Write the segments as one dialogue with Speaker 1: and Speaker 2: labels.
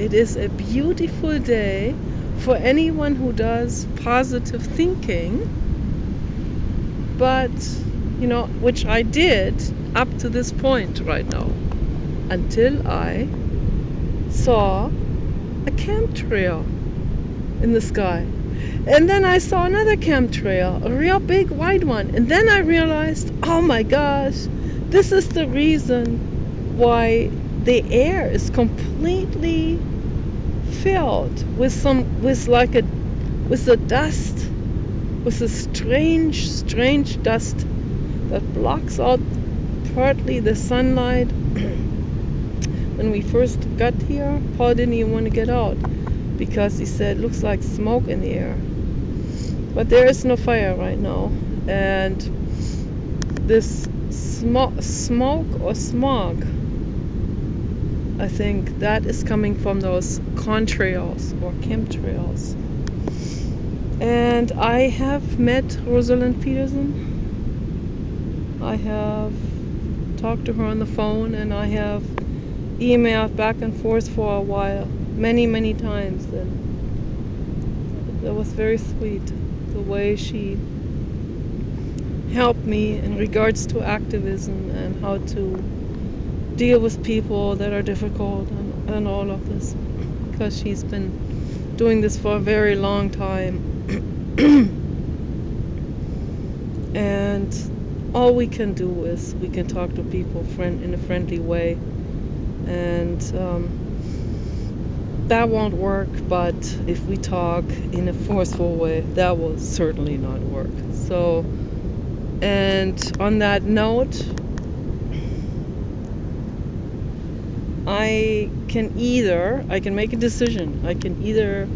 Speaker 1: it is a beautiful day for anyone who does positive thinking, but, which I did up to this point right now, until I saw a chemtrail in the sky. And then I saw another chemtrail, a real big white one. And then I realized, oh my gosh, this is the reason why the air is completely filled with the dust, with a strange dust that blocks out partly the sunlight. When we first got here, Paul didn't even want to get out because he said it looks like smoke in the air. But there is no fire right now, and this smoke or smog, I think that is coming from those contrails or chemtrails. And I have met Rosalind Peterson. I have talked to her on the phone, and I have emailed back and forth for a while, many times, and that was very sweet, the way she helped me in regards to activism and how to deal with people that are difficult and all of this, because she's been doing this for a very long time. And all we can do is we can talk to people in a friendly way, and that won't work. But if we talk in a forceful way, that will certainly not work. So, and on that note, I can make a decision. I can either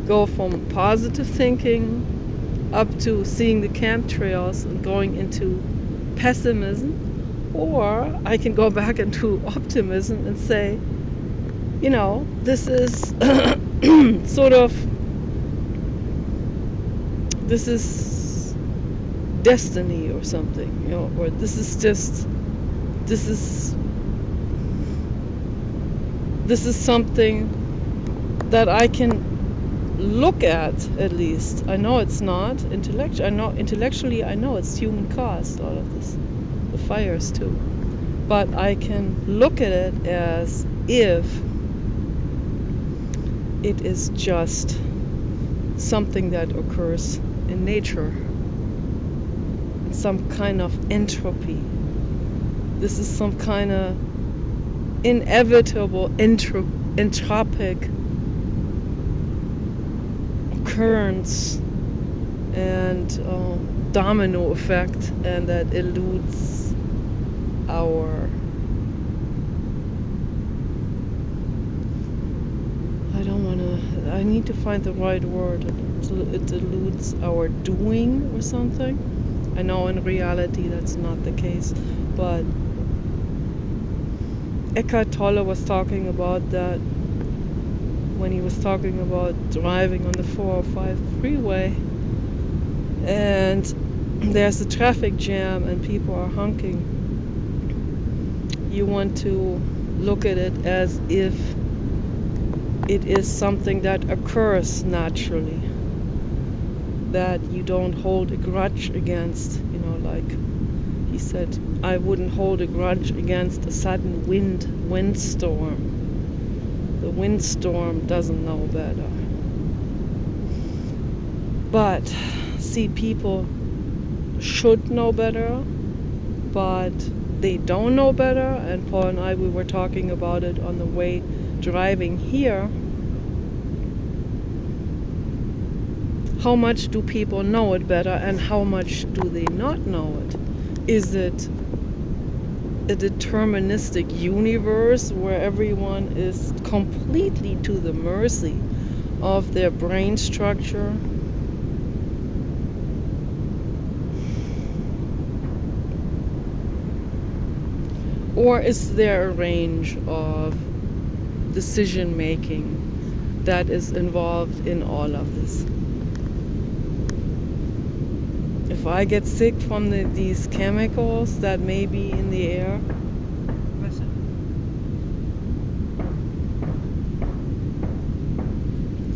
Speaker 1: go from positive thinking up to seeing the chemtrails and going into pessimism, or I can go back into optimism and say, this is this is destiny or something, or this is something that I can look at least. I know it's not intellectually, I know it's human caused, all of this, the fires too, but I can look at it as if it is just something that occurs in nature, some kind of entropy. This is some kind of inevitable entropic occurrence and domino effect, and that eludes our, I need to find the right word. It eludes our doing or something. I know in reality that's not the case, but Eckhart Tolle was talking about that when he was talking about driving on the 405 freeway, and there's a traffic jam and people are honking. You want to look at it as if it is something that occurs naturally, that you don't hold a grudge against, like he said, I wouldn't hold a grudge against a sudden windstorm. The windstorm doesn't know better. But see, people should know better, but they don't know better. And Paul and I, we were talking about it on the way driving here. How much do people know it better, and how much do they not know it? Is it a deterministic universe where everyone is completely to the mercy of their brain structure? Or is there a range of decision making that is involved in all of this? If I get sick from these chemicals that may be in the air,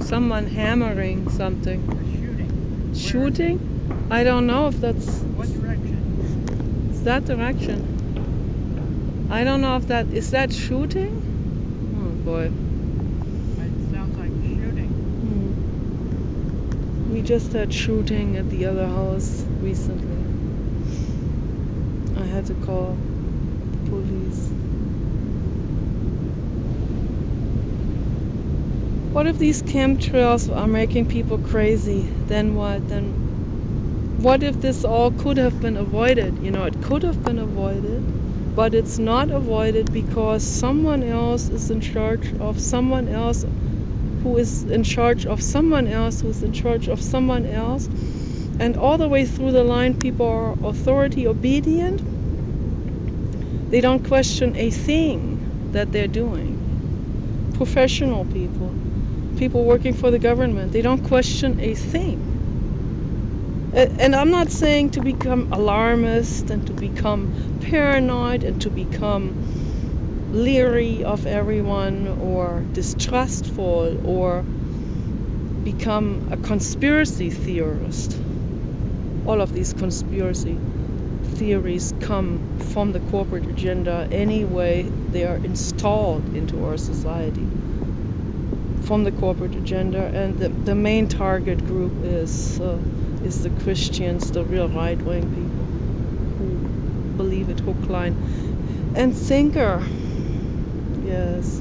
Speaker 1: someone hammering something.
Speaker 2: Shooting.
Speaker 1: Shooting? I don't know if that's...
Speaker 2: What direction?
Speaker 1: It's that direction. I don't know if that... Is that shooting? Oh boy.
Speaker 2: It sounds like shooting.
Speaker 1: We just had shooting at the other house recently. I had to call the police. What if these chemtrails are making people crazy? Then what? Then what if this all could have been avoided? You know, it could have been avoided, but it's not avoided because someone else is in charge of someone else who is in charge of someone else who's in charge of someone else. And all the way through the line, people are authority obedient. They don't question a thing that they're doing. Professional people, people working for the government, they don't question a thing. And I'm not saying to become alarmist and to become paranoid and to become leery of everyone or distrustful or become a conspiracy theorist. All of these conspiracy theories come from the corporate agenda anyway. They are installed into our society from the corporate agenda, and the main target group is the Christians, the real right-wing people who believe it hook, line, and sinker. Yes,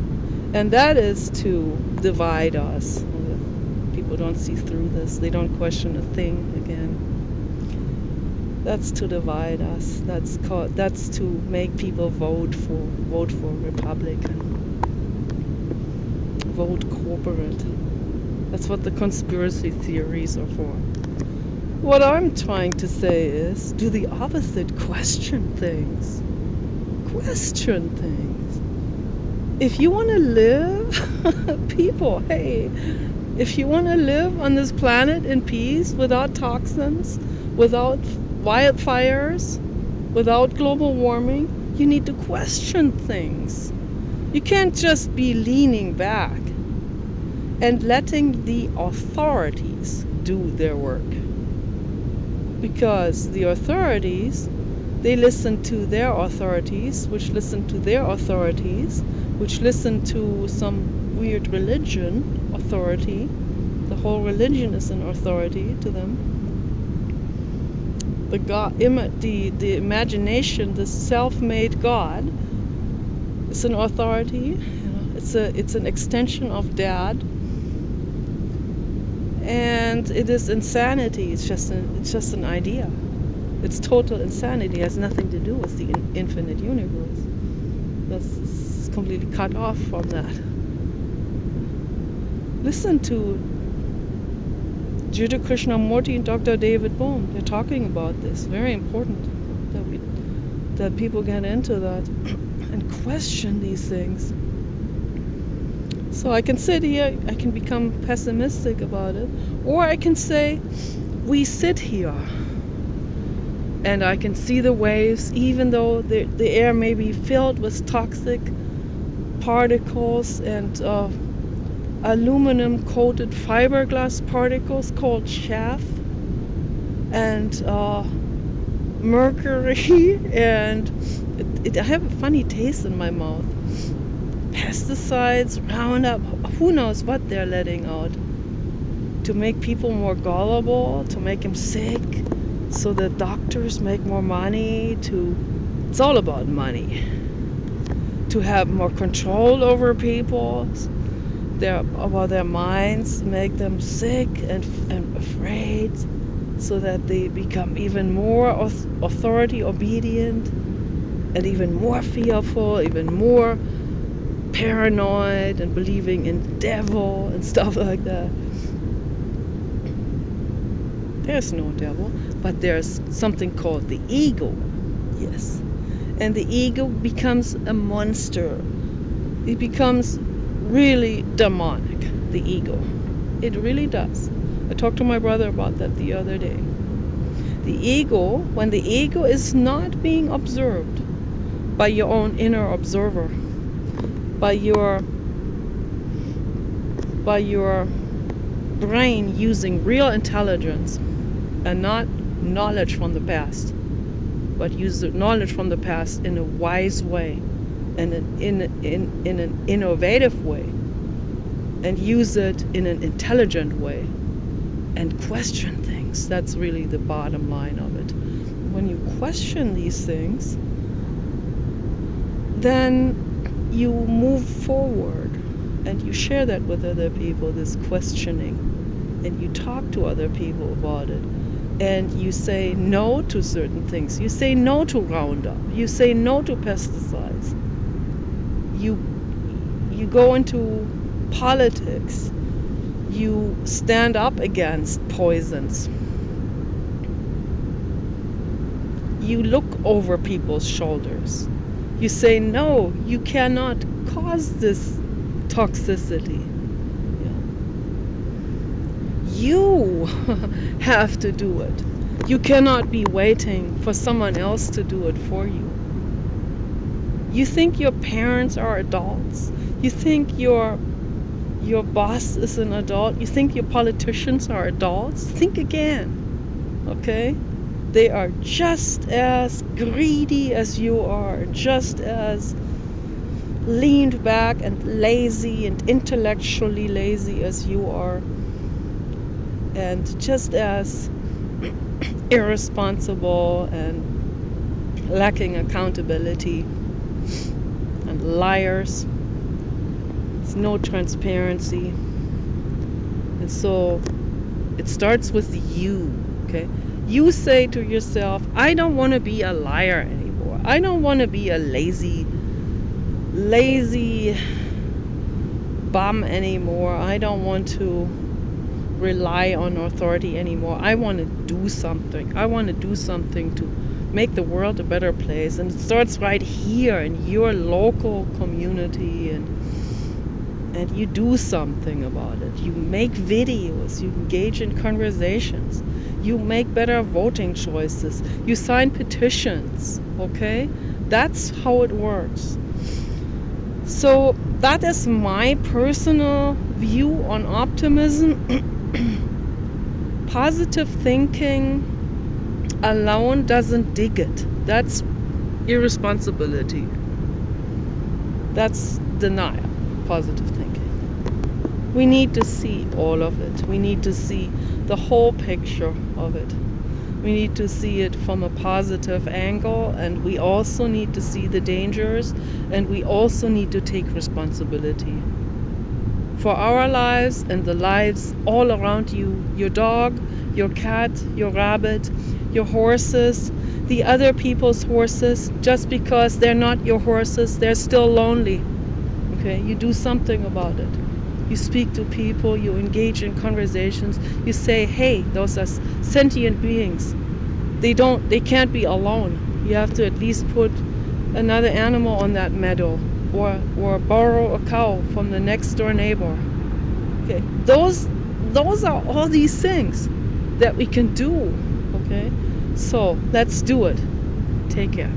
Speaker 1: and that is to divide us. People don't see through this. They don't question a thing again. That's to divide us. That's to make people vote for Republican, vote corporate. That's what the conspiracy theories are for. What I'm trying to say is, do the opposite. Question things. Question things. If you want to live, people, hey, if you want to live on this planet in peace, without toxins, without wildfires, without global warming, you need to question things. You can't just be leaning back and letting the authorities do their work. Because the authorities, they listen to their authorities, which listen to their authorities, which listen to some weird religion authority. The whole religion is an authority to them. The God, the imagination, the self-made God, is an authority. You know, it's an extension of Dad, and it is insanity. It's just an idea. It's total insanity. It has nothing to do with the infinite universe. That's completely cut off from that. Listen to Jiddu Krishnamurti and Dr. David Bohm. They're talking about this. Very important that people get into that and question these things. So I can sit here, I can become pessimistic about it, or I can say, we sit here and I can see the waves, even though the air may be filled with toxic particles and aluminum coated fiberglass particles called chaff and mercury, and I have a funny taste in my mouth. Pesticides, Roundup, who knows what they're letting out to make people more gullible, to make them sick, so that doctors make more money. It's all about money. To have more control over people, about their minds, make them sick and afraid, so that they become even more authority obedient and even more fearful, even more paranoid and believing in devil and stuff like that. There's no devil, but there's something called the ego. Yes. And the ego becomes a monster. It becomes really demonic, the ego. It really does. I talked to my brother about that the other day. The ego, when the ego is not being observed by your own inner observer, by your brain using real intelligence and not knowledge from the past, but use the knowledge from the past in a wise way and in an innovative way, and use it in an intelligent way and question things. That's really the bottom line of it. When you question these things, then you move forward and you share that with other people, this questioning, and you talk to other people about it, and you say no to certain things. You say no to Roundup. You say no to pesticides. You go into politics. You stand up against poisons. You look over people's shoulders. You say, no, you cannot cause this toxicity. You have to do it. You cannot be waiting for someone else to do it for you. You think your parents are adults? You think your boss is an adult? You think your politicians are adults? Think again, okay? They are just as greedy as you are, just as leaned back and lazy and intellectually lazy as you are, and just as irresponsible and lacking accountability and liars. There's no transparency. And so it starts with you, okay? You say to yourself, I don't want to be a liar anymore. I don't want to be a lazy bum anymore. I don't want to rely on authority anymore. I want to do something. I want to do something to make the world a better place. And it starts right here in your local community, and you do something about it. You make videos, you engage in conversations, you make better voting choices, you sign petitions, okay? That's how it works. So that is my personal view on optimism. Positive thinking alone doesn't dig it. That's irresponsibility. That's denial. Positive thinking. We need to see all of it. We need to see the whole picture of it. We need to see it from a positive angle, and we also need to see the dangers, and we also need to take responsibility for our lives and the lives all around you. Your dog, your cat, your rabbit, your horses, the other people's horses. Just because they're not your horses, they're still lonely. Okay, you do something about it. You speak to people, you engage in conversations, you say, hey, those are sentient beings. They can't be alone. You have to at least put another animal on that meadow, or borrow a cow from the next door neighbor. Okay, those are all these things that we can do. Okay, so let's do it. Take care.